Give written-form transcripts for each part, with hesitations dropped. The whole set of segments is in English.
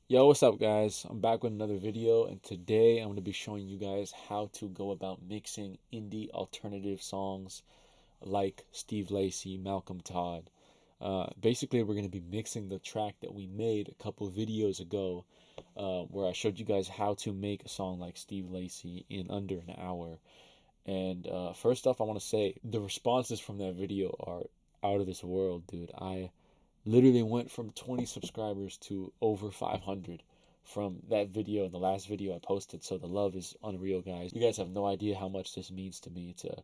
Yo, what's up, guys? I'm back with another video, and today I'm going to be showing you guys how to go about mixing indie alternative songs like Steve Lacy, Malcolm Todd. Basically, we're going to be mixing the track that we made a couple videos ago, where I showed you guys how to make a song like Steve Lacy in under an hour. And first off, I want to say the responses from that video are out of this world, dude. I literally went from 20 subscribers to over 500 from that video and the last video I posted. So the love is unreal, guys. You guys have no idea how much this means to me to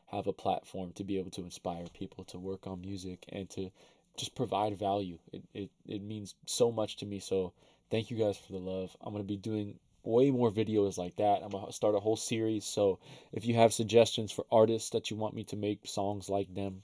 have a platform to be able to inspire people to work on music and to just provide value. It means so much to me. So thank you guys for the love. I'm going to be doing way more videos like that. I'm going to start a whole series. So if you have suggestions for artists that you want me to make songs like them,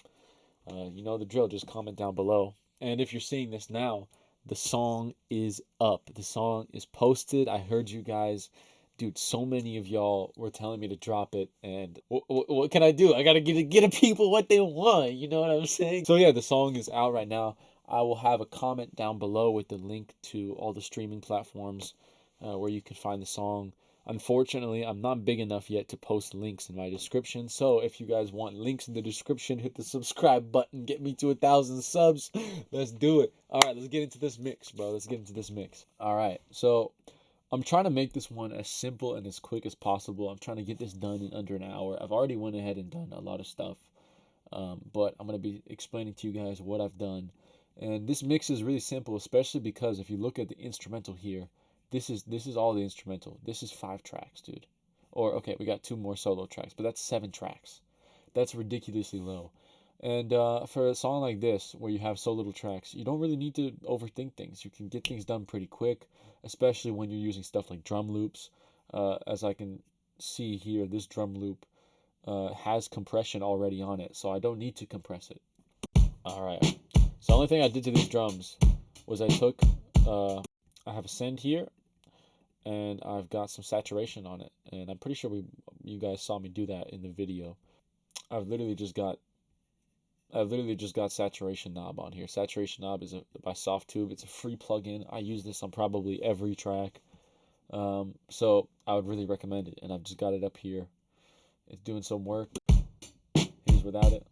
you know the drill. Just comment down below. And if you're seeing this now, the song is up. The song is posted. I heard you guys, dude. So many of y'all were telling me to drop it, and what can I do? I gotta get the people what they want. You know what I'm saying? So yeah, the song is out right now. I will have a comment down below with the link to all the streaming platforms where you can find the song. Unfortunately, I'm not big enough yet to post links in my description. So if you guys want links in the description, hit the subscribe button. Get me to 1,000 subs. Let's do it. All right, let's get into this mix, bro. Let's get into this mix. All right, so I'm trying to make this one as simple and as quick as possible. I'm trying to get this done in under an hour. I've already went ahead and done a lot of stuff, but I'm gonna be explaining to you guys what I've done. And this mix is really simple, especially because if you look at the instrumental here, this is all the instrumental. This is 5 tracks, dude. Or okay, we got 2 more solo tracks, but that's 7 tracks. That's ridiculously low. And for a song like this, where you have so little tracks, you don't really need to overthink things. You can get things done pretty quick, especially when you're using stuff like drum loops. As I can see here, this drum loop has compression already on it, so I don't need to compress it. All right. So the only thing I did to these drums was I have a send here, and I've got some saturation on it. And I'm pretty sure you guys saw me do that in the video. I've literally just got I've literally just got saturation knob on here. Saturation knob is by Softtube. It's a free plugin. I use this on probably every track. So I would really recommend it. And I've just got it up here. It's doing some work. Here's without it.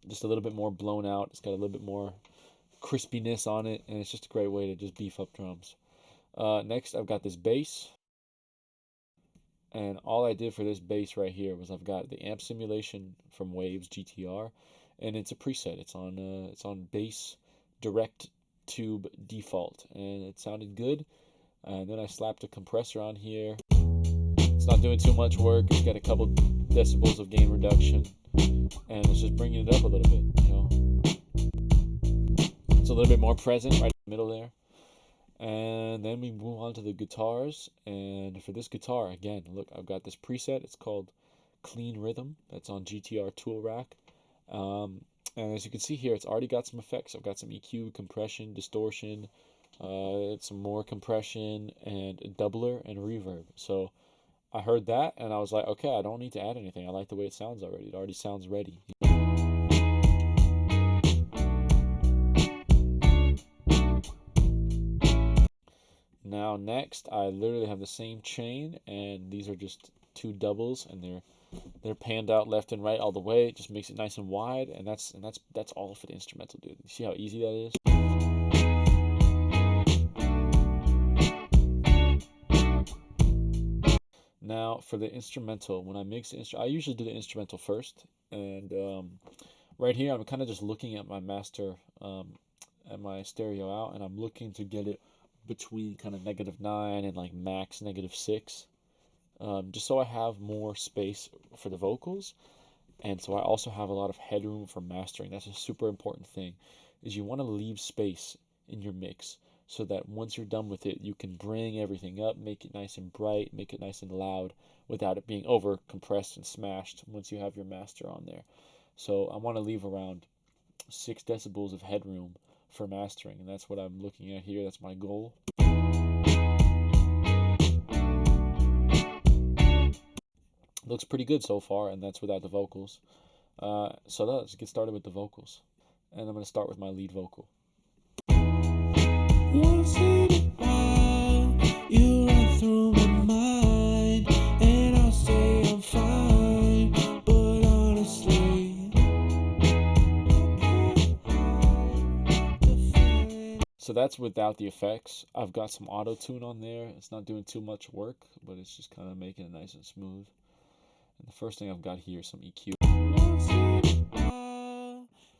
Just a little bit more blown out. It's got a little bit more crispiness on it, and it's just a great way to just beef up drums. Next, I've got this bass, and all I did for this bass right here was I've got the amp simulation from Waves GTR, and it's a preset. It's on bass direct tube default, and it sounded good. And then I slapped a compressor on here. It's not doing too much work. It's got a couple decibels of gain reduction, and it's just bringing it up a little bit. It's a little bit more present right in the middle there. And then we move on to the guitars. And for this guitar, again, look, I've got this preset. It's called Clean Rhythm. That's on GTR Tool Rack. And as you can see here, it's already got some effects. I've got some EQ, compression, distortion, some more compression, and a doubler and reverb. So I heard that, and I was like, okay, I don't need to add anything. I like the way it sounds already. It already sounds ready. Now next, I literally have the same chain, and these are just 2 doubles, and they're panned out left and right all the way. It just makes it nice and wide, and that's all for the instrumental, dude. You see how easy that is? Now for the instrumental, when I mix the I usually do the instrumental first, and right here I'm kind of just looking at my master, at my stereo out, and I'm looking to get it between kind of -9 and like max -6, just so I have more space for the vocals, and so I also have a lot of headroom for mastering. That's a super important thing, is you want to leave space in your mix so that once you're done with it, you can bring everything up, make it nice and bright, make it nice and loud without it being over compressed and smashed once you have your master on there. So I want to leave around 6 decibels of headroom for mastering, and that's what I'm looking at here. That's my goal. Looks pretty good so far, and that's without the vocals. So let's get started with the vocals. And I'm going to start with my lead vocal. So that's without the effects. I've got some auto tune on there. It's not doing too much work, but it's just kind of making it nice and smooth. And the first thing I've got here is some EQ.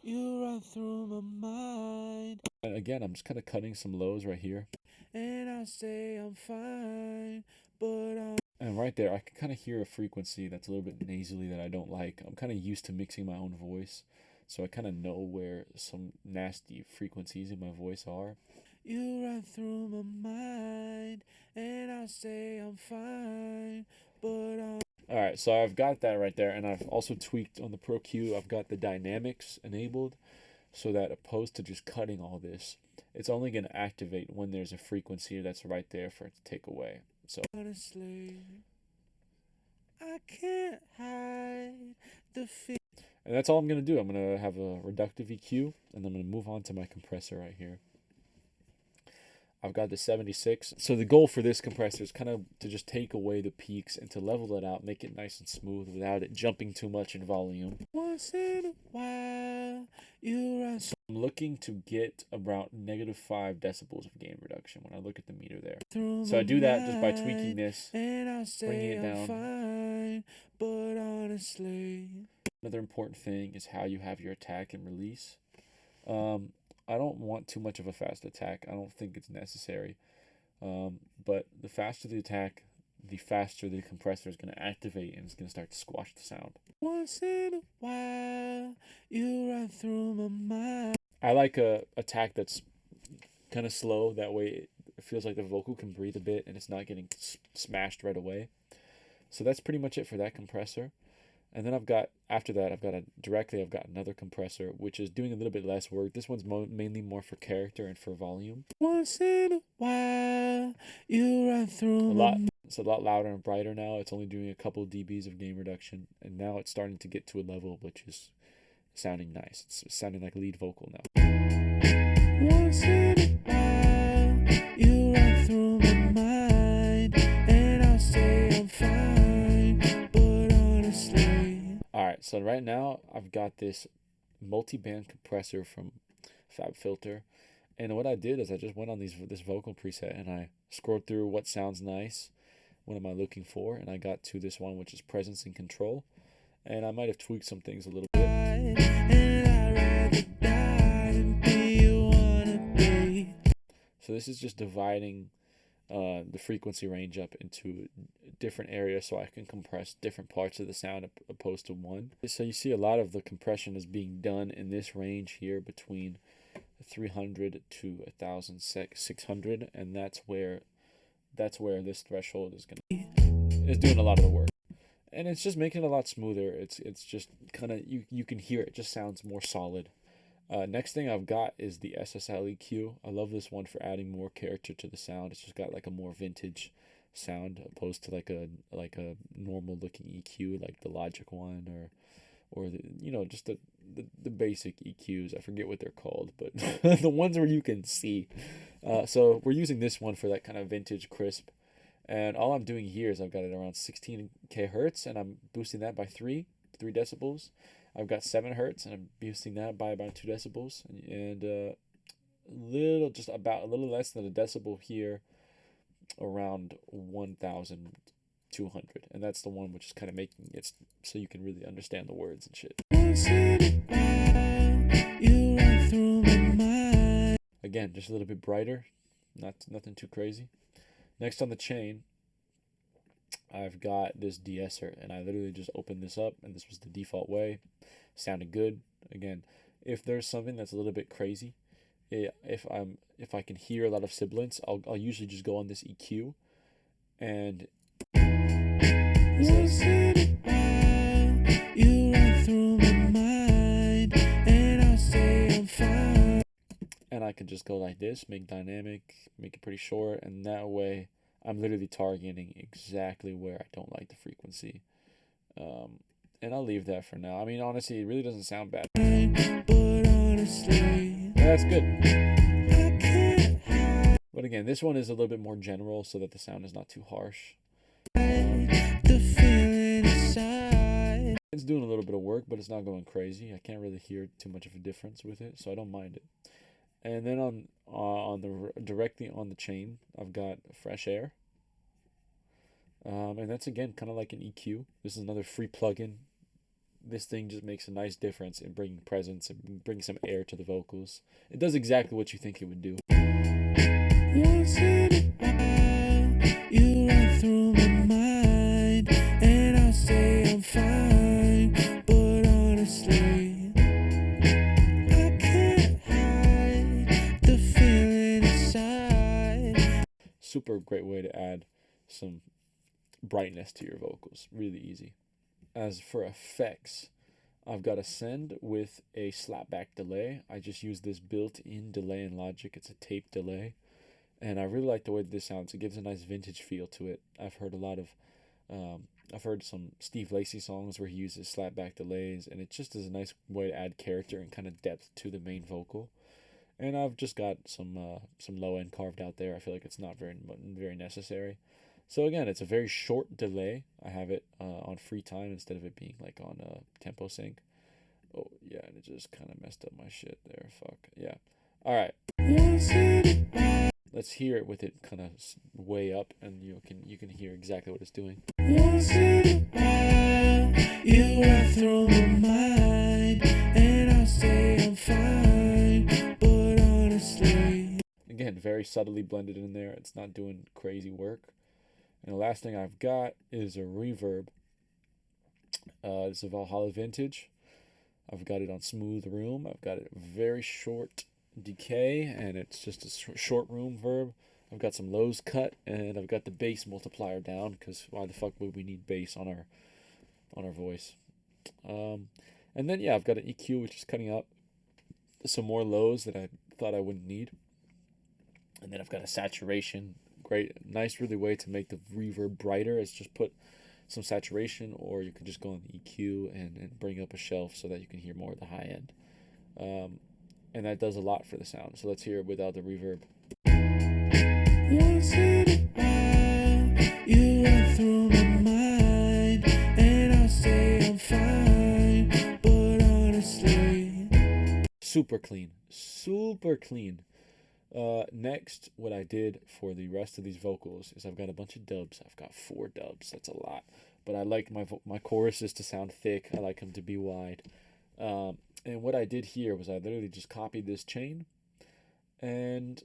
You run through my mind. And again, I'm just kind of cutting some lows right here. And I say I'm fine, but and right there, I can kind of hear a frequency that's a little bit nasally that I don't like. I'm kind of used to mixing my own voice, so I kind of know where some nasty frequencies in my voice are. You run through my mind, and I say I'm fine, but Alright, so I've got that right there, and I've also tweaked on the Pro Q. I've got the dynamics enabled, so that opposed to just cutting all this, it's only going to activate when there's a frequency that's right there for it to take away. So honestly, I can't hide the fear. And that's all I'm going to do. I'm going to have a reductive EQ, and I'm going to move on to my compressor right here. I've got the 76. So the goal for this compressor is kind of to just take away the peaks and to level it out, make it nice and smooth without it jumping too much in volume. Once in a while, you run. So I'm looking to get about -5 decibels of gain reduction when I look at the meter there. So I do that just by tweaking this, bringing it down. Fine, but honestly, another important thing is how you have your attack and release. I don't want too much of a fast attack. I don't think it's necessary. But the faster the attack, the faster the compressor is going to activate and it's going to start to squash the sound. Once in a while, you run through my mind. I like a attack that's kind of slow. That way it feels like the vocal can breathe a bit and it's not getting smashed right away. So that's pretty much it for that compressor. And then after that, I've got another compressor, which is doing a little bit less work. This one's mainly more for character and for volume. Once in a while, you run through it's a lot louder and brighter now. It's only doing a couple dBs of gain reduction. And now it's starting to get to a level which is sounding nice. It's sounding like lead vocal now. Once in a while, you run through my mind, and I'll say I'm fine, but honestly. Alright, so right now I've got this multi-band compressor from FabFilter, and what I did is I just went on this vocal preset and I scrolled through what sounds nice, what am I looking for, and I got to this one which is presence and control, and I might have tweaked some things a little bit. So this is just dividing the frequency range up into different areas so I can compress different parts of the sound opposed to one. So you see a lot of the compression is being done in this range here between 300 to 1600, and that's where this threshold is doing a lot of the work. And it's just making it a lot smoother. It's just kind of, you can hear it just sounds more solid. Next thing I've got is the SSL EQ. I love this one for adding more character to the sound. It's just got like a more vintage sound opposed to like a normal looking EQ like the Logic one or the just the basic EQs. I forget what they're called, but the ones where you can see. So we're using this one for that kind of vintage crisp. And all I'm doing here is I've got it around 16k hertz and I'm boosting that by 3 decibels. I've got 7 hertz and I'm boosting that by about 2 decibels and a little less than a decibel here around 1200, and that's the one which is kind of making it so you can really understand the words and shit. Again, just a little bit brighter, nothing too crazy. Next on the chain, I've got this de-esser, and I literally just opened this up, and this was the default way. Sounded good. Again, if there's something that's a little bit crazy, if I can hear a lot of sibilance, I'll usually just go on this EQ, and and I can just go like this, make dynamic, make it pretty short, and that way I'm literally targeting exactly where I don't like the frequency. And I'll leave that for now. I mean, honestly, it really doesn't sound bad. But honestly, yeah, that's good. But again, this one is a little bit more general so that the sound is not too harsh. It's doing a little bit of work, but it's not going crazy. I can't really hear too much of a difference with it, so I don't mind it. And then directly on the chain, I've got fresh air. And that's again kind of like an EQ. This is another free plugin. This thing just makes a nice difference in bringing presence and bringing some air to the vocals. It does exactly what you think it would do. Once in a while, you run through my mind, and I'll say I'm fine, but honestly, I can't hide the feeling inside. Super great way to add some brightness to your vocals. Really easy. As for effects, I've got a send with a slapback delay. I just use this built-in delay in Logic. It's a tape delay, and I really like the way this sounds. It gives a nice vintage feel to it. I've heard some Steve Lacy songs where he uses slapback delays, and it just is a nice way to add character and kind of depth to the main vocal. And I've just got some low end carved out there. I feel like it's not very necessary. So again, it's a very short delay. I have it on free time instead of it being like on tempo sync. Oh yeah, and it just kind of messed up my shit there. Fuck yeah. All right. Let's hear it with it kind of way up, and you can hear exactly what it's doing. Once in a while, you run through my mind, and I'll say I'm fine, but honestly. Again, very subtly blended in there. It's not doing crazy work. And the last thing I've got is a reverb. It's a Valhalla Vintage. I've got it on Smooth Room. I've got it very short decay, and it's just a short room verb. I've got some lows cut, and I've got the bass multiplier down, because why the fuck would we need bass on our voice? And then yeah, I've got an EQ which is cutting up some more lows that I thought I wouldn't need. And then I've got a saturation. Great, nice, really way to make the reverb brighter is just put some saturation, or you can just go on the EQ and bring up a shelf so that you can hear more of the high end. And that does a lot for the sound. So let's hear it without the reverb. Once in a while, you run through my mind, and I'll say I'm fine, but honestly, super clean, super clean. Next, what I did for the rest of these vocals is I've got a bunch of dubs. I've got 4 dubs. That's a lot, but I like my choruses to sound thick. I like them to be wide. And what I did here was I literally just copied this chain, and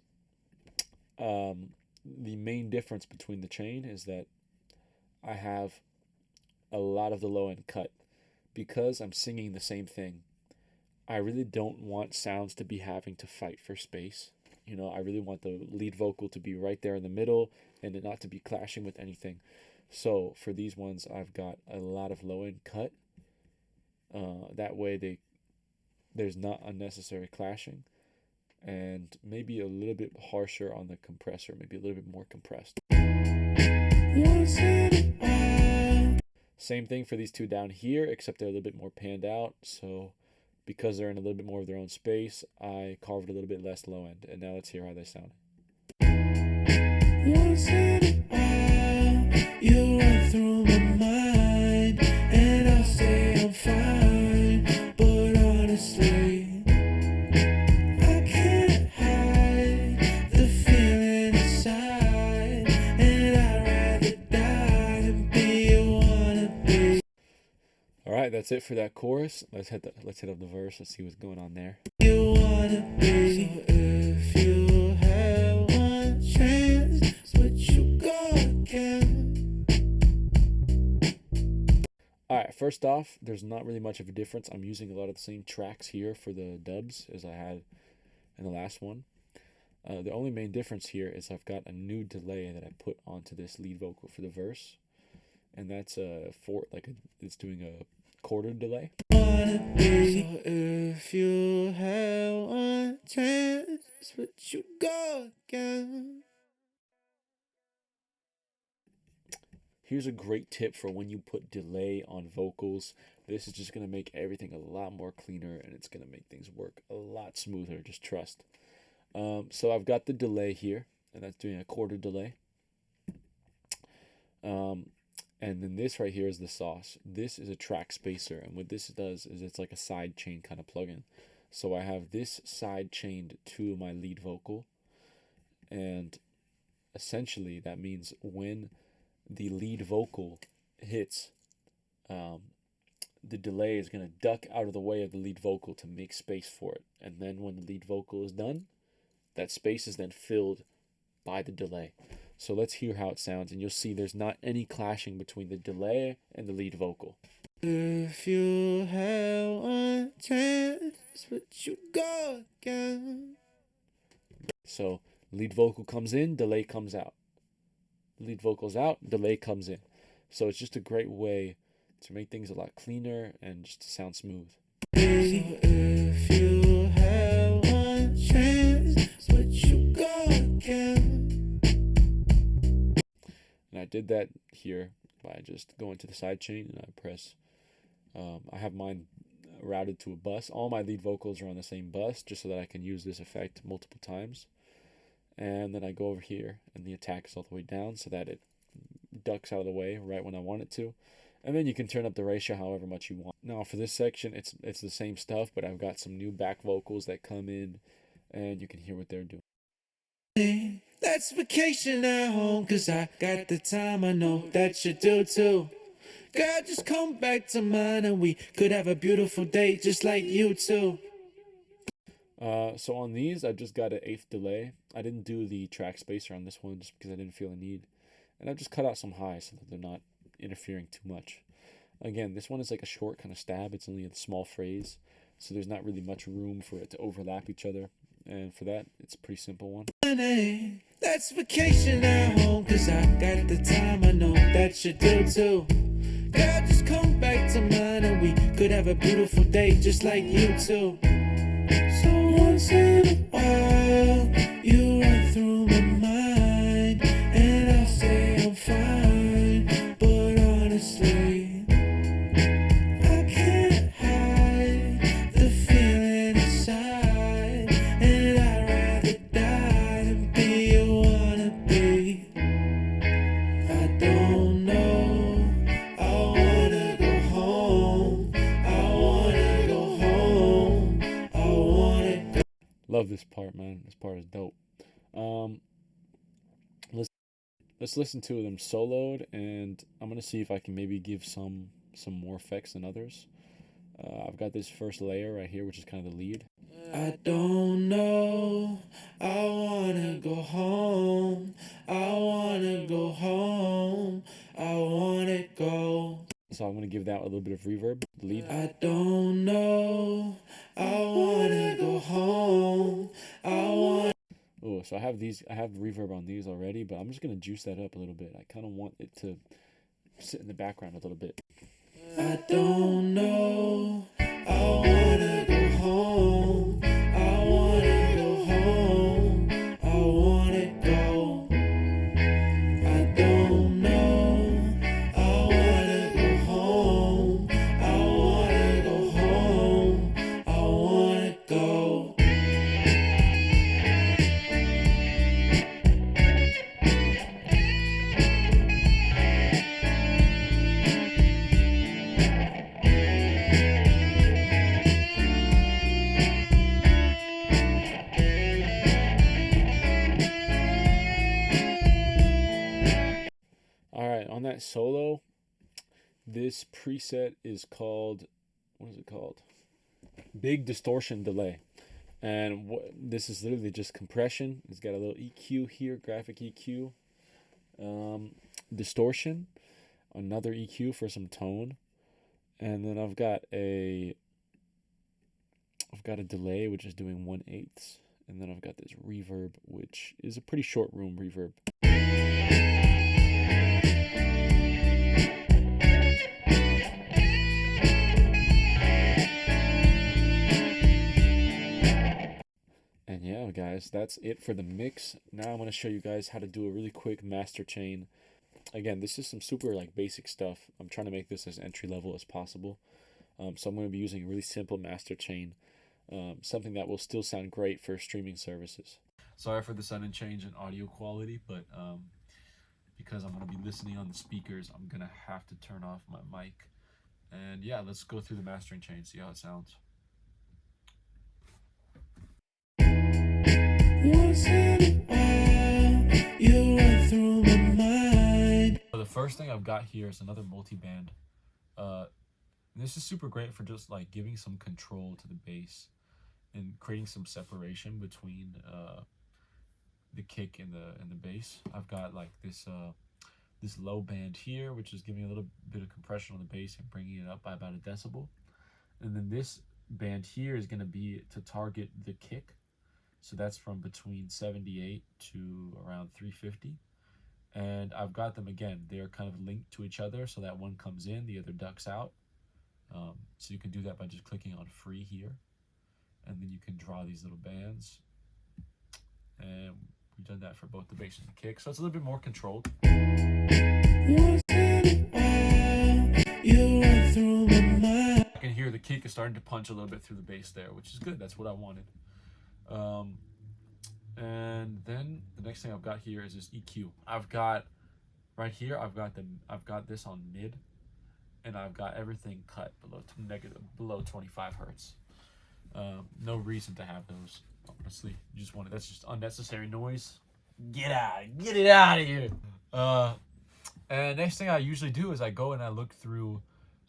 the main difference between the chain is that I have a lot of the low end cut because I'm singing the same thing. I really don't want sounds to be having to fight for space. You know, I really want the lead vocal to be right there in the middle and it not to be clashing with anything. So for these ones, I've got a lot of low end cut. That way there's not unnecessary clashing, and maybe a little bit harsher on the compressor, maybe a little bit more compressed. Same thing for these 2 down here, except they're a little bit more panned out. So because they're in a little bit more of their own space, I carved a little bit less low end. And now let's hear how they sound. Once in a while, you run through my mind, and I'll say I'm fine, but honestly, I can't hide the feeling inside, and I'd rather die than be a wannabe. All right, that's it for that chorus. Let's hit up the verse. Let's see what's going on there. You wanna be, so if you have one chance, but you go again. All right, first off, there's not really much of a difference. I'm using a lot of the same tracks here for the dubs as I had in the last one. The only main difference here is I've got a new delay that I put onto this lead vocal for the verse, and that's it's doing a quarter delay. So if you have one chance, but you go again. Here's a great tip for when you put delay on vocals. This is just going to make everything a lot more cleaner, and it's going to make things work a lot smoother. Just trust. So I've got the delay here, and that's doing a quarter delay. And then this right here is the sauce. This is a track spacer, and what this does is it's like a side chain kind of plugin. So I have this side chained to my lead vocal, and essentially that means when the lead vocal hits, um, the delay is going to duck out of the way of the lead vocal to make space for it. And then when the lead vocal is done, that space is then filled by the delay. So let's hear how it sounds, and you'll see there's not any clashing between the delay and the lead vocal. If you have one chance, but you go again. So lead vocal comes in, delay comes out. Lead vocal's out, delay comes in. So it's just a great way to make things a lot cleaner and just to sound smooth. So if you have one chance, but you go again. And I did that here by just going to the side chain, and I press. I have mine routed to a bus. All my lead vocals are on the same bus, just so that I can use this effect multiple times. And then I go over here, and the attack is all the way down so that it ducks out of the way right when I want it to. And then you can turn up the ratio however much you want. Now for this section, it's the same stuff, but I've got some new back vocals that come in, and you can hear what they're doing. That's vacation at home, 'cause I got the time, I know that you do too. Girl, just come back to mine and we could have a beautiful day just like you two. So on these, I've just got an 1/8 delay. I didn't do the track spacer on this one just because I didn't feel a need. And I've just cut out some highs so that they're not interfering too much. Again, this one is like a short kind of stab. It's only a small phrase, so there's not really much room for it to overlap each other. And for that, it's a pretty simple one. That's vacation at home, 'cause I got the time, I know that you do too. Girl, just come back to mine and we could have a beautiful day just like you two. So once in a while, you run through my mind, and I say I'm fine, but honestly, I can't hide the feeling inside, and I'd rather die than be a wannabe. I don't know, I wanna go home, I wanna go home, I wanna go. Love this part, man. This part is dope. Let's listen to them soloed, and I'm gonna see if I can maybe give some more effects than others. I've got this first layer right here, which is kind of the lead. I don't know, I wanna go home, I wanna go home, I wanna go. So I'm gonna give that a little bit of reverb. Lead. I don't know, I wanna go home, I want. Oh, so I have reverb on these already, but I'm just gonna juice that up a little bit. I kind of want it to sit in the background a little bit. I don't know, I wanna go home, I wanna go home, I wanna go. I don't know, I wanna go home, I wanna go home, I wanna go. All right, on that solo, this preset is called, what is it called? Big Distortion Delay. And this is literally just compression. It's got a little EQ here, graphic EQ. Distortion, another EQ for some tone. And then I've got a delay, which is doing 1/8. And then I've got this reverb, which is a pretty short room reverb. And yeah, guys, that's it for the mix. Now I'm going to show you guys how to do a really quick master chain. Again, this is some super like basic stuff. I'm trying to make this as entry level as possible. So I'm going to be using a really simple master chain, something that will still sound great for streaming services. Sorry for the sudden change in audio quality, but because I'm going to be listening on the speakers, I'm going to have to turn off my mic. And yeah, let's go through the mastering chain, see how it sounds. first thing I've got here is another multi-band. This is super great for just like giving some control to the bass and creating some separation between the kick and the bass. I've got like this low band here, which is giving a little bit of compression on the bass and bringing it up by about a decibel. And then this band here is going to be to target the kick. So that's from between 78 to around 350. And I've got them again, they're kind of linked to each other, so that one comes in, the other ducks out. So you can do that by just clicking on free here, and then you can draw these little bands. And we've done that for both the bass and the kick, so it's a little bit more controlled. I can hear the kick is starting to punch a little bit through the bass there, which is good. That's what I wanted. And then the next thing I've got here is this EQ. I've got right here, I've got this on mid, and I've got everything cut below 25 hertz. No reason to have those, honestly. You just want it. That's just unnecessary noise. Get it out of here. And next thing I usually do is I go and I look through,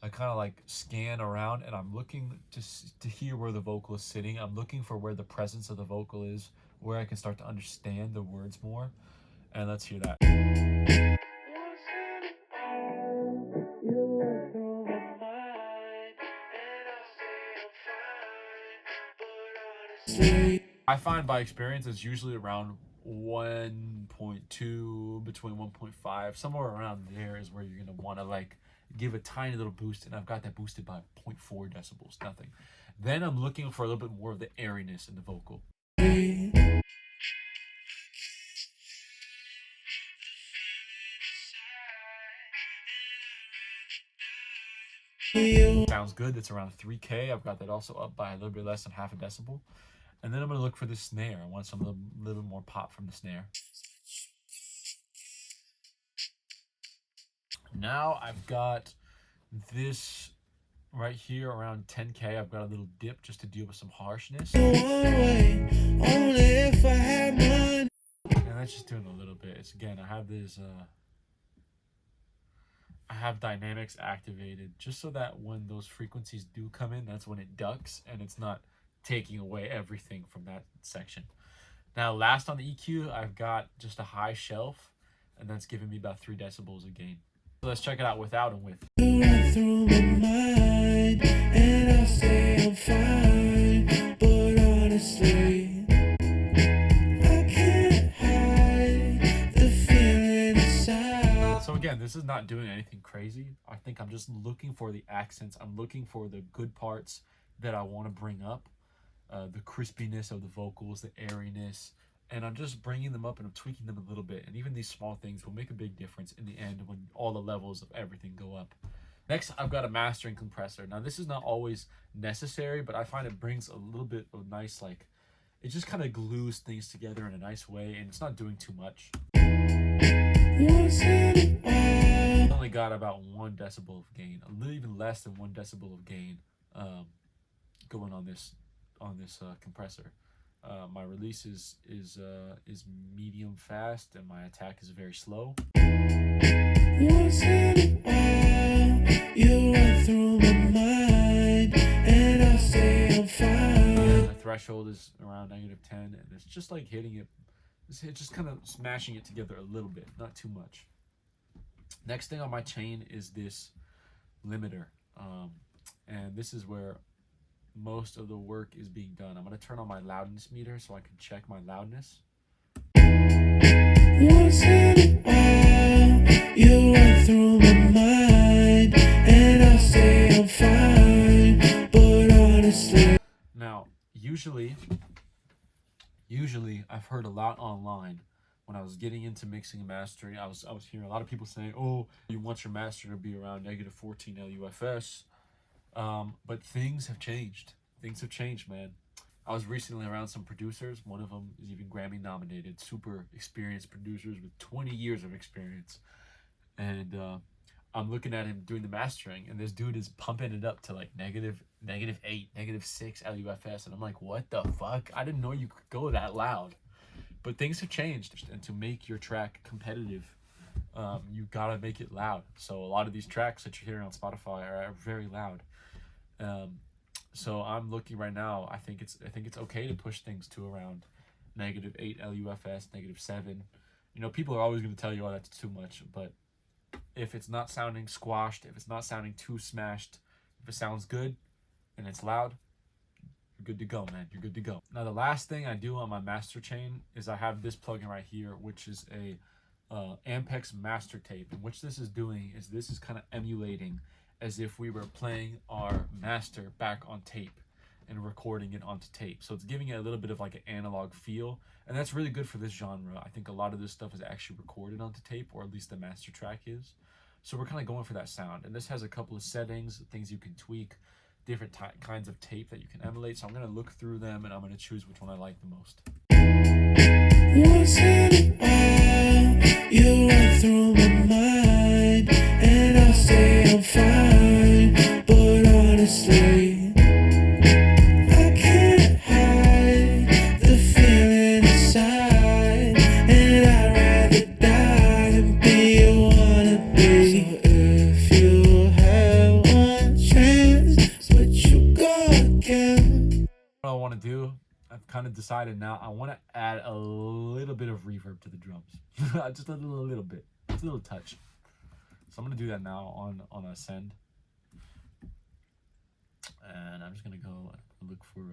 I kind of like scan around, and I'm looking to hear where the vocal is sitting. I'm looking for where the presence of the vocal is, where I can start to understand the words more. And let's hear that. I find by experience it's usually around 1.2, between 1.5, somewhere around there is where you're going to want to like give a tiny little boost, and I've got that boosted by 0.4 decibels, nothing. Then I'm looking for a little bit more of the airiness in the vocal. Sounds good. It's around 3K. I've got that also up by a little bit less than half a decibel. And then I'm going to look for the snare. I want some little bit more pop from the snare. Now I've got this right here around 10K. I've got a little dip just to deal with some harshness. And that's just doing a little bit. It's again, I have dynamics activated just so that when those frequencies do come in, that's when it ducks and it's not taking away everything from that section. Now last on the EQ, I've got just a high shelf, and that's giving me about 3 decibels of gain. So let's check it out without and with. So again, this is not doing anything crazy. I think I'm just looking for the accents. I'm looking for the good parts that I want to bring up. The crispiness of the vocals, the airiness, and I'm just bringing them up and I'm tweaking them a little bit. And even these small things will make a big difference in the end when all the levels of everything go up. Next, I've got a mastering compressor. Now, this is not always necessary, but I find it brings a little bit of nice, like, it just kind of glues things together in a nice way, and it's not doing too much. I only got about 1 decibel of gain, a little even less than 1 decibel of gain going on this compressor. My release is medium fast, and my attack is very slow. Once in a while, you run through my mind, and I say I'm fine. The threshold is around -10, and it's just like hitting it. It's just kind of smashing it together a little bit, not too much. Next thing on my chain is this limiter, and this is where most of the work is being done. I'm going to turn on my loudness meter so I can check my loudness. Once in a while, you run through my mind, and I say I'm fine, but honestly. Now, usually I've heard a lot online when I was getting into mixing and mastering. I was hearing a lot of people saying, "Oh, you want your master to be around -14 LUFS." But things have changed. Things have changed, man. I was recently around some producers. One of them is even Grammy nominated, super experienced producers with 20 years of experience. And I'm looking at him doing the mastering, and this dude is pumping it up to like -8, -6 LUFS. And I'm like, what the fuck? I didn't know you could go that loud. But things have changed. And to make your track competitive, you gotta make it loud. So a lot of these tracks that you're hearing on Spotify are very loud. Um, so I'm looking right now. I think it's okay to push things to around -8 LUFS, -7. You know, people are always going to tell you, oh, that's too much. But if it's not sounding squashed, if it's not sounding too smashed, if it sounds good and it's loud, you're good to go, man. You're good to go. Now, the last thing I do on my master chain is I have this plugin right here, which is a Ampex master tape. And what this is doing is this is kind of emulating as if we were playing our master back on tape and recording it onto tape. So it's giving it a little bit of like an analog feel. And that's really good for this genre. I think a lot of this stuff is actually recorded onto tape, or at least the master track is. So we're kind of going for that sound. And this has a couple of settings, things you can tweak, different kinds of tape that you can emulate. So I'm going to look through them and I'm going to choose which one I like the most. Once in a while, you run through my mind, and I'll say I'm fine, but honestly, I can't hide the feeling inside, and I'd rather die than be a wannabe. So if you have one chance, but you go again. What I want to do, I've kind of decided now, I want to add a little bit of reverb to the drums. Just a little bit. Just a little touch. So I'm going to do that now on a send. And I'm just going to go look for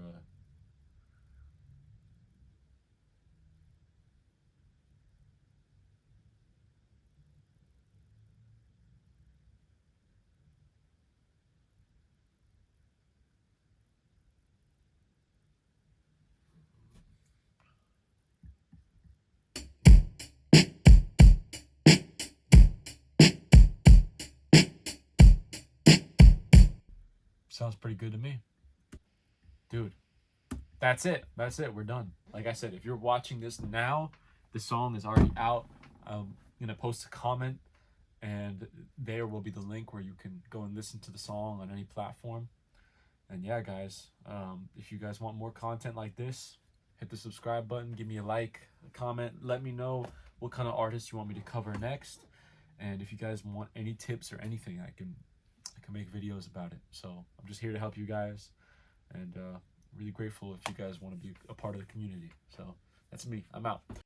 sounds pretty good to me. Dude, that's it. That's it. We're done. Like I said, if you're watching this now, the song is already out. I'm going to post a comment, and there will be the link where you can go and listen to the song on any platform. And yeah, guys, if you guys want more content like this, hit the subscribe button, give me a like, a comment, let me know what kind of artists you want me to cover next. And if you guys want any tips or anything, I can make videos about it. So I'm just here to help you guys, and really grateful if you guys want to be a part of the community. So that's me. I'm out.